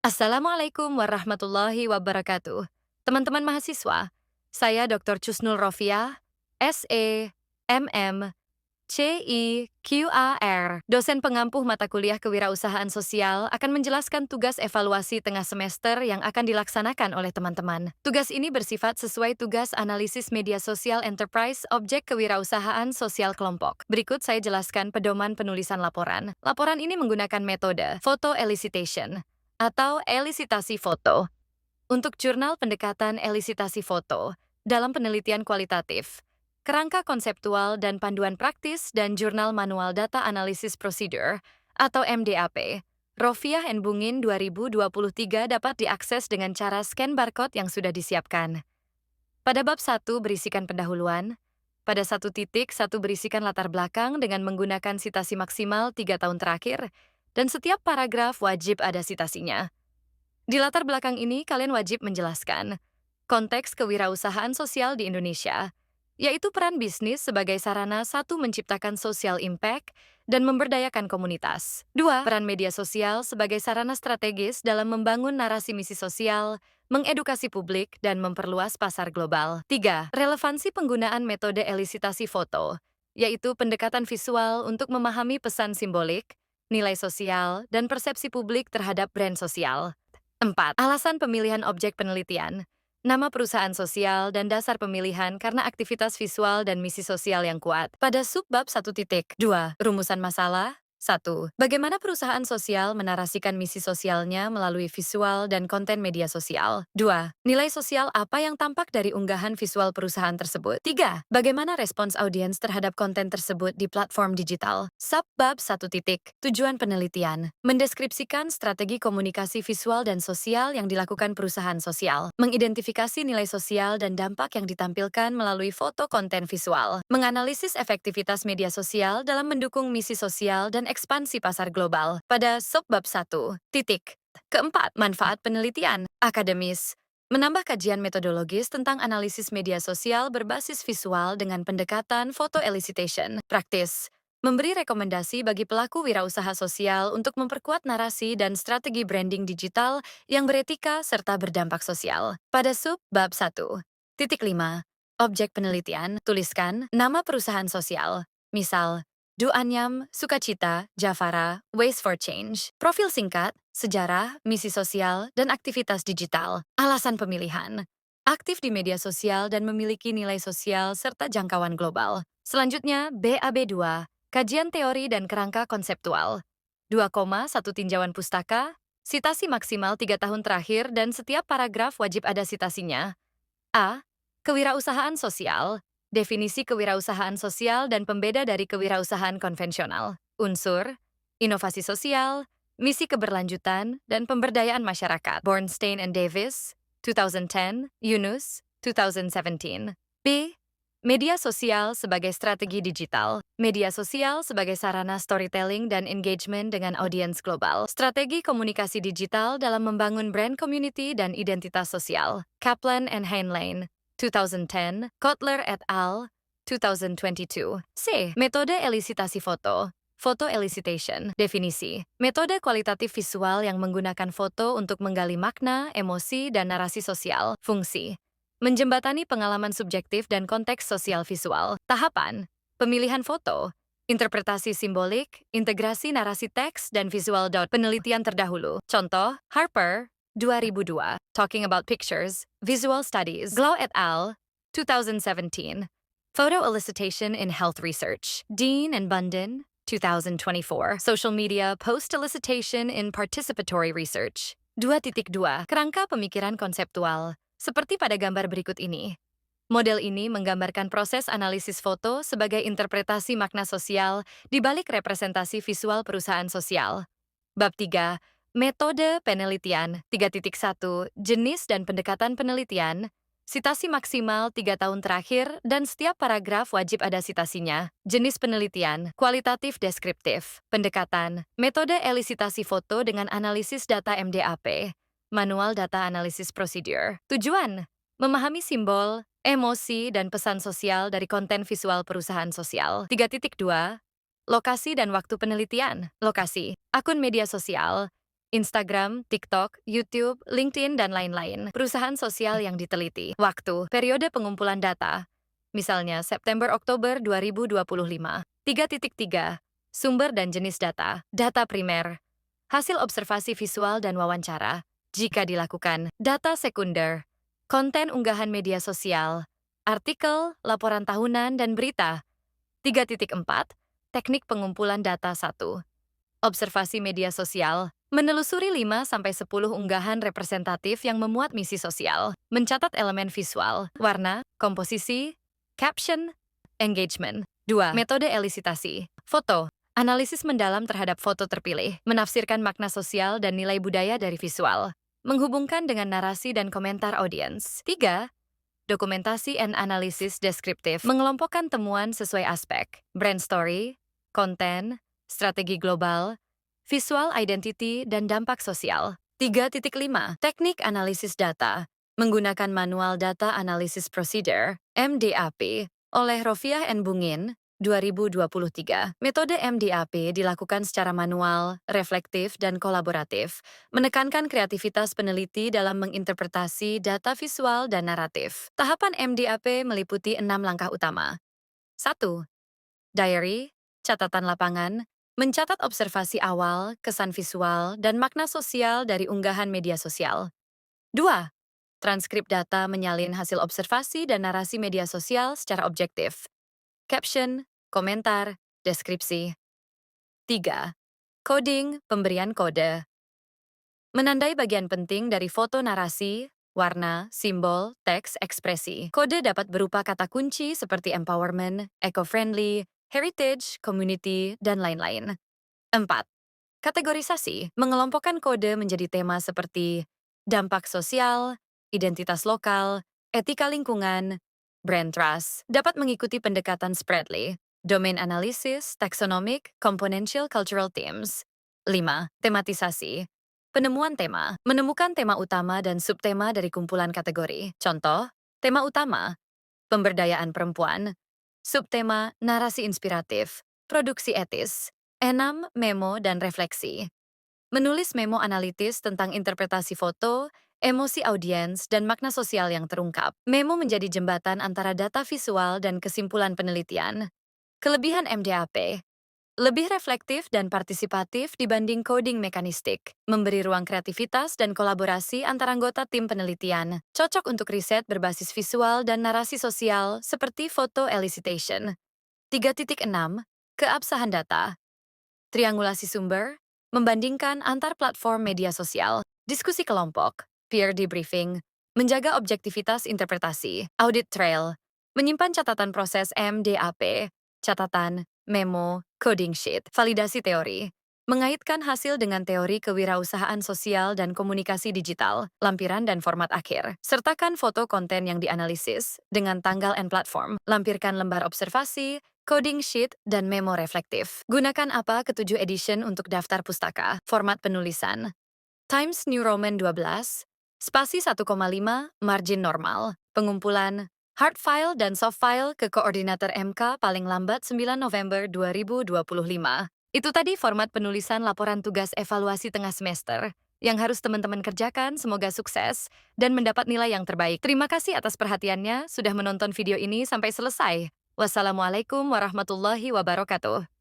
Assalamualaikum warahmatullahi wabarakatuh. Teman-teman mahasiswa, saya Dr. Cusnul Rofiah, SE, MM, CIQAR, dosen pengampuh mata kuliah Kewirausahaan Sosial akan menjelaskan tugas evaluasi tengah semester yang akan dilaksanakan oleh teman-teman. Tugas ini bersifat sesuai tugas analisis media sosial enterprise objek kewirausahaan sosial kelompok. Berikut saya jelaskan pedoman penulisan laporan. Laporan ini menggunakan metode photo elicitation atau elisitasi foto. Untuk jurnal pendekatan elisitasi foto, dalam penelitian kualitatif, kerangka konseptual dan panduan praktis dan jurnal manual data analysis procedure atau MDAP, Rofiah and Bungin 2023 dapat diakses dengan cara scan barcode yang sudah disiapkan. Pada bab 1 berisikan pendahuluan, pada 1.1 berisikan latar belakang dengan menggunakan sitasi maksimal 3 tahun terakhir, dan setiap paragraf wajib ada sitasinya. Di latar belakang ini, kalian wajib menjelaskan konteks kewirausahaan sosial di Indonesia, yaitu peran bisnis sebagai sarana satu menciptakan social impact dan memberdayakan komunitas. Dua, peran media sosial sebagai sarana strategis dalam membangun narasi misi sosial, mengedukasi publik, dan memperluas pasar global. Tiga, relevansi penggunaan metode elisitasi foto, yaitu pendekatan visual untuk memahami pesan simbolik, nilai sosial, dan persepsi publik terhadap brand sosial. 4. Alasan pemilihan objek penelitian, nama perusahaan sosial, dan dasar pemilihan karena aktivitas visual dan misi sosial yang kuat. Pada subbab 1.2, rumusan masalah. 1. Bagaimana perusahaan sosial menarasikan misi sosialnya melalui visual dan konten media sosial? 2. Nilai sosial apa yang tampak dari unggahan visual perusahaan tersebut? 3. Bagaimana respons audiens terhadap konten tersebut di platform digital? Subbab 1. Tujuan penelitian, mendeskripsikan strategi komunikasi visual dan sosial yang dilakukan perusahaan sosial, mengidentifikasi nilai sosial dan dampak yang ditampilkan melalui foto konten visual, menganalisis efektivitas media sosial dalam mendukung misi sosial dan ekspansi pasar global. Pada subbab 1. Keempat, manfaat penelitian, akademis, menambah kajian metodologis tentang analisis media sosial berbasis visual dengan pendekatan photo elicitation, praktis, memberi rekomendasi bagi pelaku wirausaha sosial untuk memperkuat narasi dan strategi branding digital yang beretika serta berdampak sosial. Pada subbab 1.5, objek penelitian, tuliskan nama perusahaan sosial, misal, Duanyam, Sukacita, Jafara, Waste for Change. Profil singkat, sejarah, misi sosial, dan aktivitas digital. Alasan pemilihan. Aktif di media sosial dan memiliki nilai sosial serta jangkauan global. Selanjutnya, BAB2, kajian teori dan kerangka konseptual. 2,1 tinjauan pustaka, sitasi maksimal 3 tahun terakhir dan setiap paragraf wajib ada sitasinya. A. Kewirausahaan sosial. Definisi kewirausahaan sosial dan pembeda dari kewirausahaan konvensional. Unsur, inovasi sosial, misi keberlanjutan, dan pemberdayaan masyarakat. Bornstein and Davis, 2010, Yunus, 2017. B. Media sosial sebagai strategi digital. Media sosial sebagai sarana storytelling dan engagement dengan audiens global. Strategi komunikasi digital dalam membangun brand community dan identitas sosial. Kaplan and Heinlein, 2010, Kotler et al., 2022. C. Metode elisitasi foto. Foto elicitation. Definisi. Metode kualitatif visual yang menggunakan foto untuk menggali makna, emosi, dan narasi sosial. Fungsi. Menjembatani pengalaman subjektif dan konteks sosial visual. Tahapan. Pemilihan foto. Interpretasi simbolik, integrasi narasi teks, dan visual. Penelitian terdahulu. Contoh, Harper, 2002. Talking about pictures, visual studies. Glow et al., 2017. Photo elicitation in health research. Dean and Bundin, 2024. Social media post elicitation in participatory research. 2.2. Kerangka pemikiran konseptual. Seperti pada gambar berikut ini. Model ini menggambarkan proses analisis foto sebagai interpretasi makna sosial di balik representasi visual perusahaan sosial. Bab 3. Metode penelitian. 3.1. Jenis dan pendekatan penelitian. Sitasi maksimal 3 tahun terakhir dan setiap paragraf wajib ada sitasinya. Jenis penelitian, kualitatif deskriptif. Pendekatan, metode elisitasi foto dengan analisis data MDAP. Manual Data Analysis Procedure. Tujuan, memahami simbol, emosi, dan pesan sosial dari konten visual perusahaan sosial. 3.2. Lokasi dan waktu penelitian. Lokasi, akun media sosial, Instagram, TikTok, YouTube, LinkedIn, dan lain-lain. Perusahaan sosial yang diteliti. Waktu, periode pengumpulan data. Misalnya September-Oktober 2025. 3.3. Sumber dan jenis data. Data primer. Hasil observasi visual dan wawancara. Jika dilakukan. Data sekunder. Konten unggahan media sosial. Artikel, laporan tahunan, dan berita. 3.4. Teknik pengumpulan data 1. Observasi media sosial. Menelusuri 5-10 unggahan representatif yang memuat misi sosial. Mencatat elemen visual, warna, komposisi, caption, engagement. 2. Metode elisitasi. Foto. Analisis mendalam terhadap foto terpilih. Menafsirkan makna sosial dan nilai budaya dari visual. Menghubungkan dengan narasi dan komentar audiens. 3. Dokumentasi and analisis deskriptif. Mengelompokkan temuan sesuai aspek. Brand story, konten, strategi global, visual identity, dan dampak sosial. 3.5. Teknik analisis data. Menggunakan Manual Data Analysis Procedure, MDAP, oleh Rofiah N. Bungin, 2023. Metode MDAP dilakukan secara manual, reflektif, dan kolaboratif, menekankan kreativitas peneliti dalam menginterpretasi data visual dan naratif. Tahapan MDAP meliputi 6 langkah utama. 1. Diary, catatan lapangan, mencatat observasi awal, kesan visual, dan makna sosial dari unggahan media sosial. 2. Transkrip data menyalin hasil observasi dan narasi media sosial secara objektif. Caption, komentar, deskripsi. 3. Coding, pemberian kode. Menandai bagian penting dari foto narasi, warna, simbol, teks, ekspresi. Kode dapat berupa kata kunci seperti empowerment, eco-friendly, heritage, community, dan lain-lain. 4. Kategorisasi, mengelompokkan kode menjadi tema seperti dampak sosial, identitas lokal, etika lingkungan, brand trust. Dapat mengikuti pendekatan Spreadly, domain analysis, taxonomic, componential cultural themes. 5. Tematisasi, penemuan tema, menemukan tema utama dan subtema dari kumpulan kategori. Contoh, tema utama, pemberdayaan perempuan, subtema, narasi inspiratif, produksi etis, enam, memo dan refleksi. Menulis memo analitis tentang interpretasi foto, emosi audiens, dan makna sosial yang terungkap. Memo menjadi jembatan antara data visual dan kesimpulan penelitian. Kelebihan MDAP, lebih reflektif dan partisipatif dibanding coding mekanistik, memberi ruang kreativitas dan kolaborasi antara anggota tim penelitian. Cocok untuk riset berbasis visual dan narasi sosial seperti photo elicitation. 3.6. Keabsahan data. Triangulasi sumber, membandingkan antar platform media sosial, diskusi kelompok, peer debriefing, menjaga objektivitas interpretasi, audit trail, menyimpan catatan proses MDAP, catatan, memo, coding sheet, validasi teori, mengaitkan hasil dengan teori kewirausahaan sosial dan komunikasi digital, lampiran dan format akhir. Sertakan foto konten yang dianalisis dengan tanggal and platform, lampirkan lembar observasi, coding sheet, dan memo reflektif. Gunakan APA ke-7 edition untuk daftar pustaka. Format penulisan. Times New Roman 12, spasi 1,5, margin normal. Pengumpulan hard file dan soft file ke koordinator MK paling lambat 9 November 2025. Itu tadi format penulisan laporan tugas evaluasi tengah semester yang harus teman-teman kerjakan. Semoga sukses dan mendapat nilai yang terbaik. Terima kasih atas perhatiannya sudah menonton video ini sampai selesai. Wassalamualaikum warahmatullahi wabarakatuh.